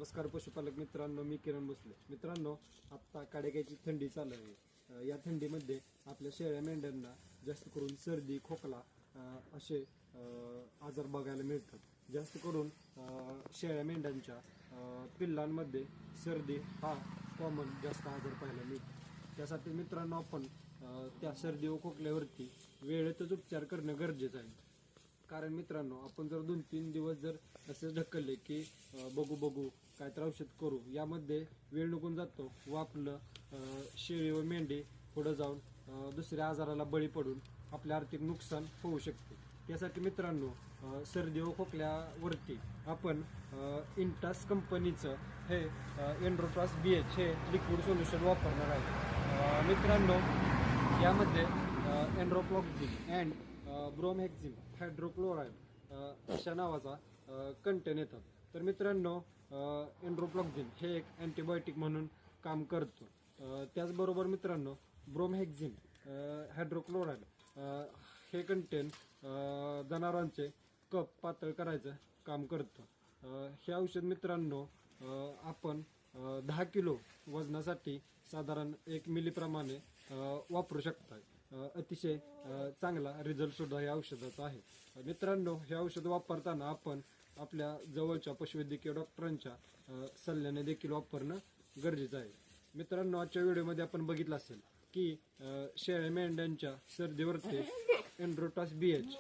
नमस्कार पशुपालक मित्रांनो, मी किरण भोसले. मित्रांनो, आत्ता काडेकायची थंडी चालू आहे. या थंडीमध्ये आपल्या शेळ्या मेंढ्यांना जास्त करून सर्दी, खोकला असे आजार बघायला मिळतात. जास्त करून शेळ्या मेंढ्यांच्या पिल्लांमध्ये सर्दी हा कॉमन जास्त आजार पाहायला मिळतो. त्यासाठी मित्रांनो आपण त्या सर्दी व खोकल्यावरती वेळेतच उपचार करणं गरजेचं आहे. कारण मित्रांनो, आपण जर 2-3 दिवस जर असे ढकलले की बघू काय तर औषध करू, यामध्ये वेळ निघून जातो व आपलं शेळी व मेंढी पुढे जाऊन दुसऱ्या आजाराला बळी पडून आपले आर्थिक नुकसान होऊ शकते. त्यासाठी मित्रांनो, सर्दी व खोकल्यावरती आपण इंटास कंपनीचं हे एन्ड्रोट्रास BH हे लिक्विड सोल्युशन वापरणार आहे. मित्रांनो, यामध्ये एन्ड्रोफ्लॉक्झिन अँड ब्रोमहेक्झिन हायड्रोक्लोराइड अशा नावाचा कंटेन येतात. तर मित्रांनो, एन्ड्रोफ्लॉक्झिन हे एक अँटीबायोटिक म्हणून काम करतो. त्याचबरोबर मित्रांनो, ब्रोमहेक्झिन हायड्रोक्लोराइड हे कंटेन जनावरांचे कफ पातळ करायचं काम करतं. हे औषध मित्रांनो आपण 10 किलो वजनासाठी साधारण 1 मिलीप्रमाणे वापरू शकता. अतिशय चांगला रिझल्ट सुद्धा या औषधाचा आहे. मित्रांनो, हे औषध वापरताना आपण आपल्या जवळच्या पशुवैद्यकीय डॉक्टरांच्या सल्ल्याने देखील वापरणं गरजेचं आहे. मित्रांनो, आजच्या व्हिडिओमध्ये आपण बघितलं असेल की शेळ्या मेंढ्यांच्या सर्दीवरती एन्ड्रोट्रास BH